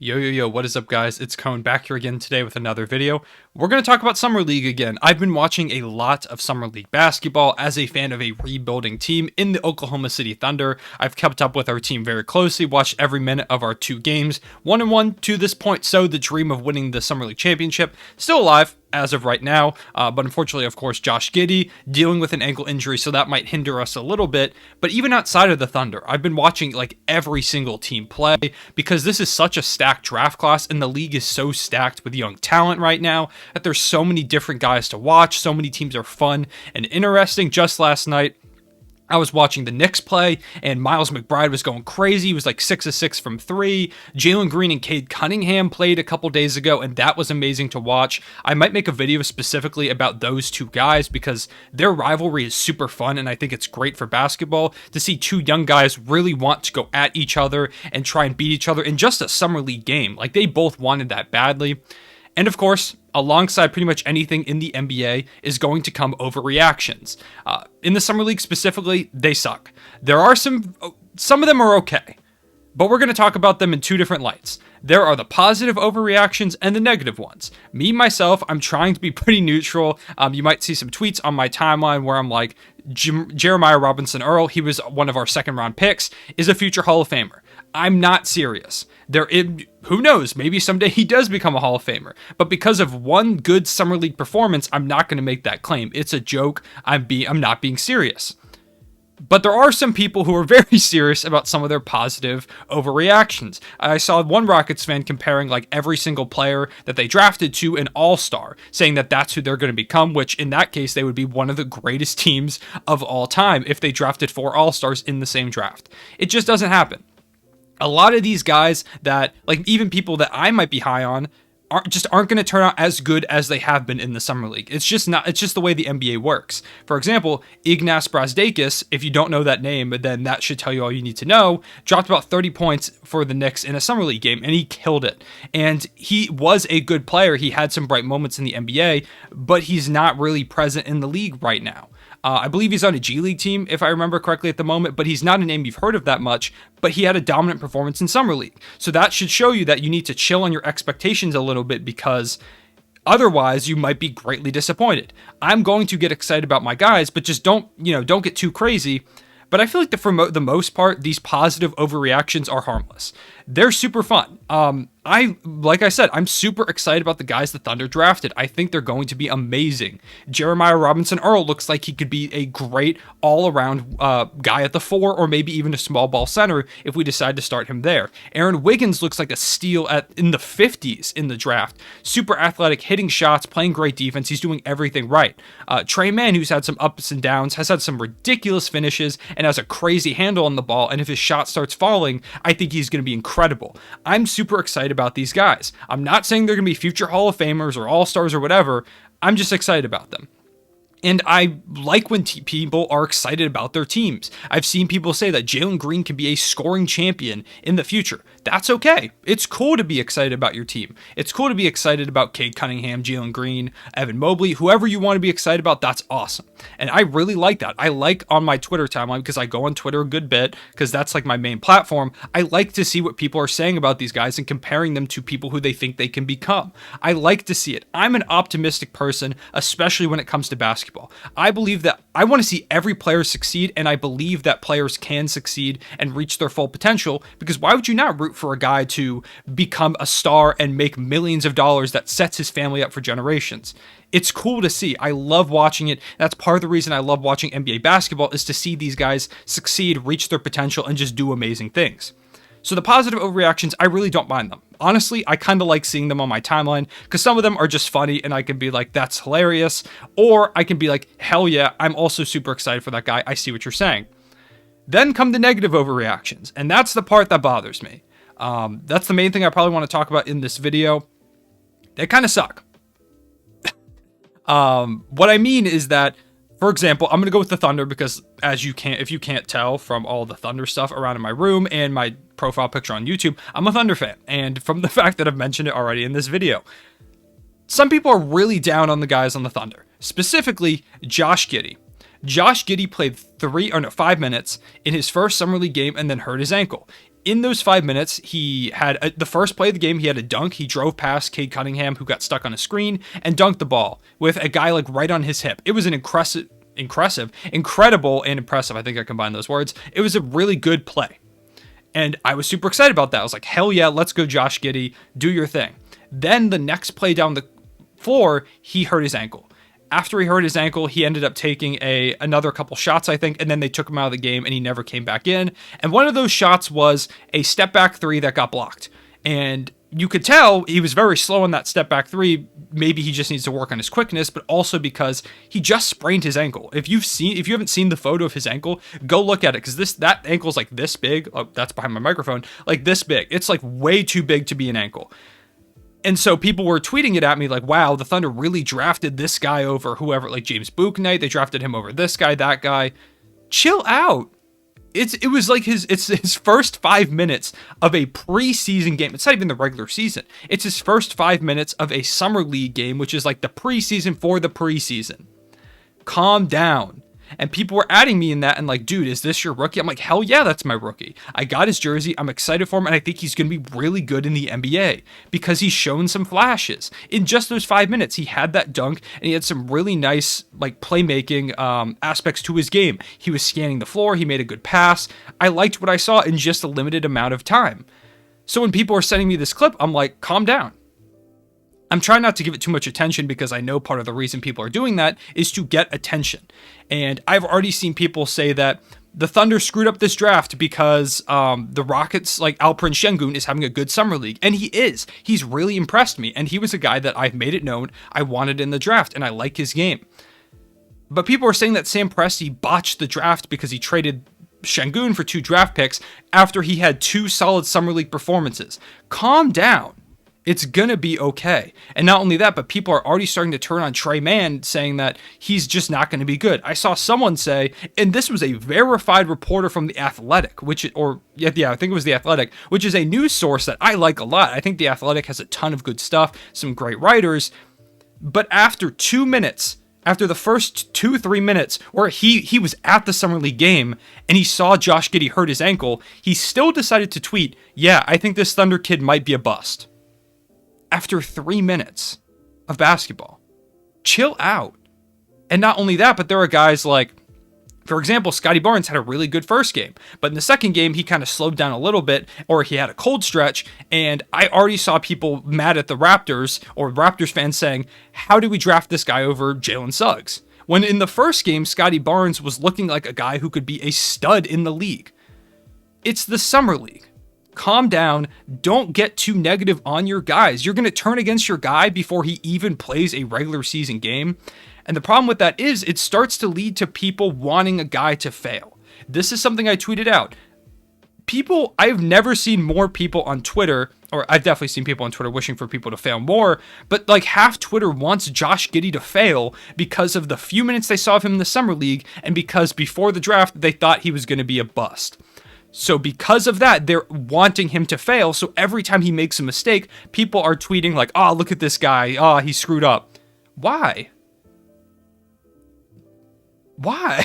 Yo, what is up, guys? It's Cone back here again today with another video. We're going to talk about Summer League again. I've been watching a lot of Summer League basketball as a fan of a rebuilding team in the Oklahoma City Thunder. I've kept up with our team very closely, watched every minute of our two games, 1-1 to this point, so the dream of winning the Summer League championship still alive as of right now, but unfortunately, of course, Josh Giddey dealing with an ankle injury, so that might hinder us a little bit. But even outside of the Thunder, I've been watching like every single team play because this is such a stacked draft class, and the league is so stacked with young talent right now that there's so many different guys to watch. So many teams are fun and interesting. Just last night, I was watching the Knicks play, and Miles McBride was going crazy. He was like 6 of 6 from 3. Jalen Green and Cade Cunningham played a couple days ago, and that was amazing to watch. I might make a video specifically about those two guys because their rivalry is super fun, and I think it's great for basketball to see two young guys really want to go at each other and try and beat each other in just a summer league game. Like, they both wanted that badly. And of course, alongside pretty much anything in the NBA is going to come overreactions. In the Summer League specifically, they suck. There are some of them are okay, but we're going to talk about them in two different lights. There are the positive overreactions and the negative ones. Me, myself, I'm trying to be pretty neutral. You might see some tweets on my timeline where I'm like, Jeremiah Robinson Earl, he was one of our second round picks, is a future Hall of Famer. I'm not serious. Who knows? Maybe someday he does become a Hall of Famer. But because of one good Summer League performance, I'm not going to make that claim. It's a joke. I'm not being serious. But there are some people who are very serious about some of their positive overreactions. I saw one Rockets fan comparing like every single player that they drafted to an all-star, saying that that's who they're going to become, which in that case, they would be one of the greatest teams of all time if they drafted 4 all-stars in the same draft. It just doesn't happen. A lot of these guys that, like even people that I might be high on, aren't going to turn out as good as they have been in the Summer League. It's just the way the NBA works. For example, Ignas Brazdeikis, if you don't know that name, then that should tell you all you need to know, dropped about 30 points for the Knicks in a Summer League game, and he killed it. And he was a good player. He had some bright moments in the NBA, but he's not really present in the league right now. I believe he's on a G League team, if I remember correctly at the moment, but he's not a name you've heard of that much, but he had a dominant performance in Summer League. So that should show you that you need to chill on your expectations a little bit because otherwise you might be greatly disappointed. I'm going to get excited about my guys, but just don't get too crazy. But I feel like for the most part, these positive overreactions are harmless. They're super fun. Like I said, I'm super excited about the guys the Thunder drafted. I think they're going to be amazing. Jeremiah Robinson Earl looks like he could be a great all-around guy at the 4 or maybe even a small ball center if we decide to start him there. Aaron Wiggins looks like a steal in the 50s in the draft. Super athletic, hitting shots, playing great defense. He's doing everything right. Trey Mann, who's had some ups and downs, has had some ridiculous finishes and has a crazy handle on the ball. And if his shot starts falling, I think he's going to be incredible. I'm super excited about these guys. I'm not saying they're going to be future Hall of Famers or All-Stars or whatever. I'm just excited about them. And I like when people are excited about their teams. I've seen people say that Jalen Green can be a scoring champion in the future. That's okay. It's cool to be excited about your team. It's cool to be excited about Cade Cunningham, Jalen Green, Evan Mobley, whoever you want to be excited about, that's awesome. And I really like that. I like on my Twitter timeline, because I go on Twitter a good bit, because that's like my main platform, I like to see what people are saying about these guys and comparing them to people who they think they can become. I like to see it. I'm an optimistic person, especially when it comes to basketball. I believe that I want to see every player succeed, and I believe that players can succeed and reach their full potential, because why would you not root for a guy to become a star and make millions of dollars that sets his family up for generations? It's cool to see. I love watching it. That's part of the reason I love watching NBA basketball, is to see these guys succeed, reach their potential, and just do amazing things. So the positive overreactions, I really don't mind them. Honestly, I kind of like seeing them on my timeline because some of them are just funny and I can be like, that's hilarious. Or I can be like, hell yeah, I'm also super excited for that guy. I see what you're saying. Then come the negative overreactions. And that's the part that bothers me. That's the main thing I probably want to talk about in this video. They kind of suck. What I mean is that, for example, I'm going to go with the Thunder because if you can't tell from all the Thunder stuff around in my room and my profile picture on YouTube, I'm a Thunder fan. And from the fact that I've mentioned it already in this video, some people are really down on the guys on the Thunder, specifically Josh Giddey. Josh Giddey played 5 minutes in his first Summer League game and then hurt his ankle. In those 5 minutes, he had the first play of the game. He had a dunk. He drove past Cade Cunningham, who got stuck on a screen, and dunked the ball with a guy like right on his hip. It was an incredible and impressive. I think I combined those words. It was a really good play. And I was super excited about that. I was like, hell yeah, let's go, Josh Giddey. Do your thing. Then the next play down the floor, he hurt his ankle. After he hurt his ankle, he ended up taking another couple shots, I think, and then they took him out of the game and he never came back in. And one of those shots was a step back three that got blocked. And you could tell he was very slow on that step back three. Maybe he just needs to work on his quickness, but also because he just sprained his ankle. If you haven't seen the photo of his ankle, go look at it, because that ankle's like this big. Oh, that's behind my microphone. Like this big. It's like way too big to be an ankle. And so people were tweeting it at me like, wow, the Thunder really drafted this guy over whoever, like James Bouknight. They drafted him over this guy, that guy. Chill out. It was like his first 5 minutes of a preseason game. It's not even the regular season. It's his first 5 minutes of a summer league game, which is like the preseason for the preseason. Calm down. And people were adding me in that and like, dude, is this your rookie? I'm like, hell yeah, that's my rookie. I got his jersey. I'm excited for him. And I think he's going to be really good in the NBA because he's shown some flashes. In just those 5 minutes, he had that dunk and he had some really nice like playmaking aspects to his game. He was scanning the floor. He made a good pass. I liked what I saw in just a limited amount of time. So when people are sending me this clip, I'm like, calm down. I'm trying not to give it too much attention because I know part of the reason people are doing that is to get attention. And I've already seen people say that the Thunder screwed up this draft because the Rockets, like Alperen Şengün, is having a good summer league. And he is. He's really impressed me. And he was a guy that I've made it known I wanted in the draft. And I like his game. But people are saying that Sam Presti botched the draft because he traded Şengün for 2 draft picks after he had 2 solid summer league performances. Calm down. It's gonna be okay. And not only that, but people are already starting to turn on Tre Mann, saying that he's just not gonna be good. I saw someone say, and this was a verified reporter from The Athletic, I think it was The Athletic, which is a news source that I like a lot. I think The Athletic has a ton of good stuff, some great writers. But after 2 minutes, after the first 2-3 minutes where he was at the Summer League game and he saw Josh Giddey hurt his ankle, he still decided to tweet, yeah, I think this Thunder kid might be a bust. After 3 minutes of basketball. Chill out. And not only that, but there are guys like, for example, Scotty Barnes had a really good first game, but in the second game, he kind of slowed down a little bit, or he had a cold stretch, and I already saw people mad at the Raptors, or Raptors fans saying, how do we draft this guy over Jalen Suggs? When in the first game, Scotty Barnes was looking like a guy who could be a stud in the league. It's the Summer League. Calm down. Don't get too negative on your guys. You're going to turn against your guy before he even plays a regular season game. And the problem with that is it starts to lead to people wanting a guy to fail. This is something I tweeted out. I've never seen more people on Twitter, or I've definitely seen people on Twitter wishing for people to fail more, but like half Twitter wants Josh Giddey to fail because of the few minutes they saw of him in the Summer League and because before the draft they thought he was going to be a bust. So because of that, they're wanting him to fail. So every time he makes a mistake, people are tweeting like, oh, look at this guy. Oh, he screwed up. Why?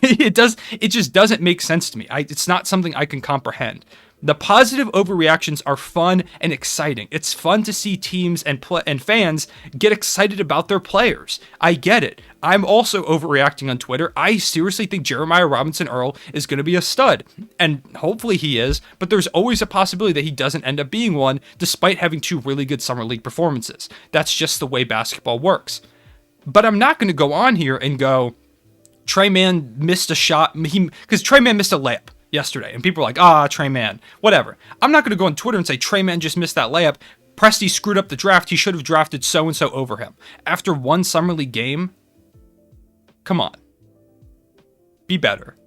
It just doesn't make sense to me. It's not something I can comprehend. The positive overreactions are fun and exciting. It's fun to see teams and fans get excited about their players. I get it. I'm also overreacting on Twitter. I seriously think Jeremiah Robinson Earl is going to be a stud. And hopefully he is, but there's always a possibility that he doesn't end up being one despite having 2 really good summer league performances. That's just the way basketball works. But I'm not going to go on here and go, Tre Mann missed a shot, because Tre Mann missed a layup yesterday, and people are like, Tre Mann, whatever. I'm not going to go on Twitter and say Tre Mann just missed that layup. Presti screwed up the draft. He should have drafted so-and-so over him. After one summer league game, come on. Be better.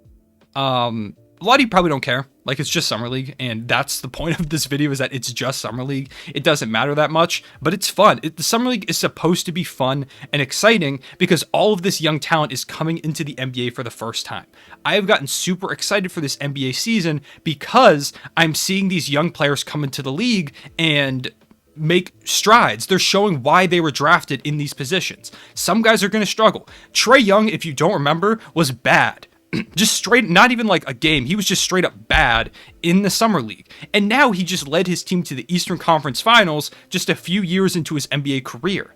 A lot of you probably don't care. Like, it's just Summer League, and that's the point of this video, is that it's just Summer League. It doesn't matter that much, but it's fun. The Summer League is supposed to be fun and exciting because all of this young talent is coming into the NBA for the first time. I have gotten super excited for this NBA season because I'm seeing these young players come into the league and make strides. They're showing why they were drafted in these positions. Some guys are going to struggle. Trae Young, if you don't remember, was bad. Just straight, not even like a game. He was just straight up bad in the Summer League. And now he just led his team to the Eastern Conference Finals just a few years into his NBA career.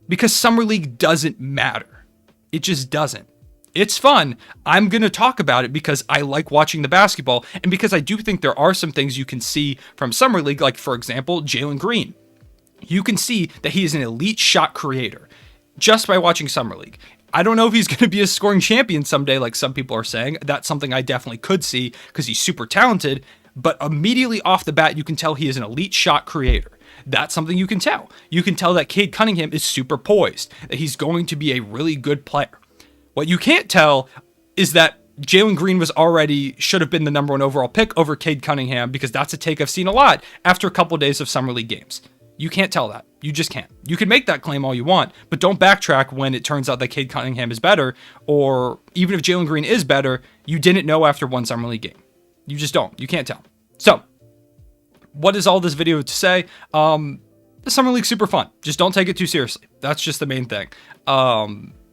Because Summer League doesn't matter. It just doesn't. It's fun. I'm going to talk about it because I like watching the basketball and because I do think there are some things you can see from Summer League, like, for example, Jalen Green. You can see that he is an elite shot creator just by watching Summer League. I don't know if he's going to be a scoring champion someday, like some people are saying. That's something I definitely could see because he's super talented. But immediately off the bat, you can tell he is an elite shot creator. That's something you can tell. You can tell that Cade Cunningham is super poised, that he's going to be a really good player. What you can't tell is that Jalen Green should have been the number 1 overall pick over Cade Cunningham, because that's a take I've seen a lot after a couple days of Summer League games. You can't tell that. You just can't. You can make that claim all you want, but don't backtrack when it turns out that Cade Cunningham is better, or even if Jalen Green is better, you didn't know after one Summer League game. You just don't. You can't tell. So, what is all this video to say? The Summer League's super fun. Just don't take it too seriously. That's just the main thing.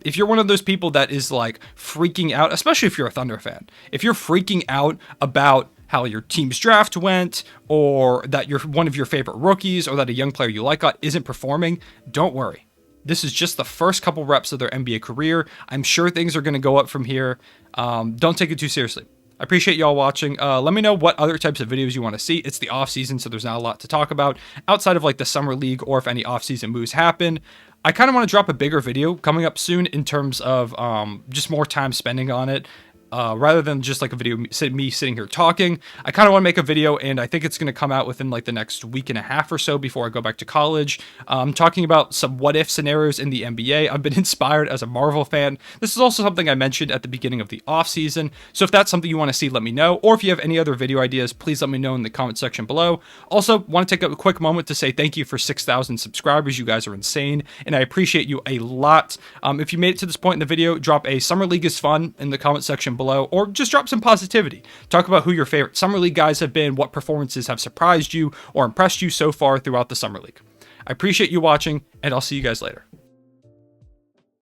If you're one of those people that is like freaking out, especially if you're a Thunder fan, if you're freaking out about how your team's draft went, or that one of your favorite rookies, or that a young player you like isn't performing, don't worry. This is just the first couple reps of their NBA career. I'm sure things are going to go up from here. Don't take it too seriously. I appreciate y'all watching. Let me know what other types of videos you want to see. It's the off season, so there's not a lot to talk about outside of like the Summer League, or if any off season moves happen. I kind of want to drop a bigger video coming up soon in terms of just more time spending on it. Rather than just like a video me sitting here talking, I kind of want to make a video, and I think it's going to come out within like the next week and a half or so before I go back to college, talking about some what-if scenarios in the NBA. I've been inspired as a Marvel fan. This is also something I mentioned at the beginning of the off-season, so if that's something you want to see, let me know, or if you have any other video ideas, please let me know in the comment section below. Also, want to take a quick moment to say thank you for 6,000 subscribers. You guys are insane, and I appreciate you a lot. If you made it to this point in the video, drop a Summer League is fun in the comment section below, or just drop some positivity. Talk about who your favorite Summer League guys have been, what performances have surprised you or impressed you so far throughout the Summer League. I appreciate you watching, and I'll see you guys later.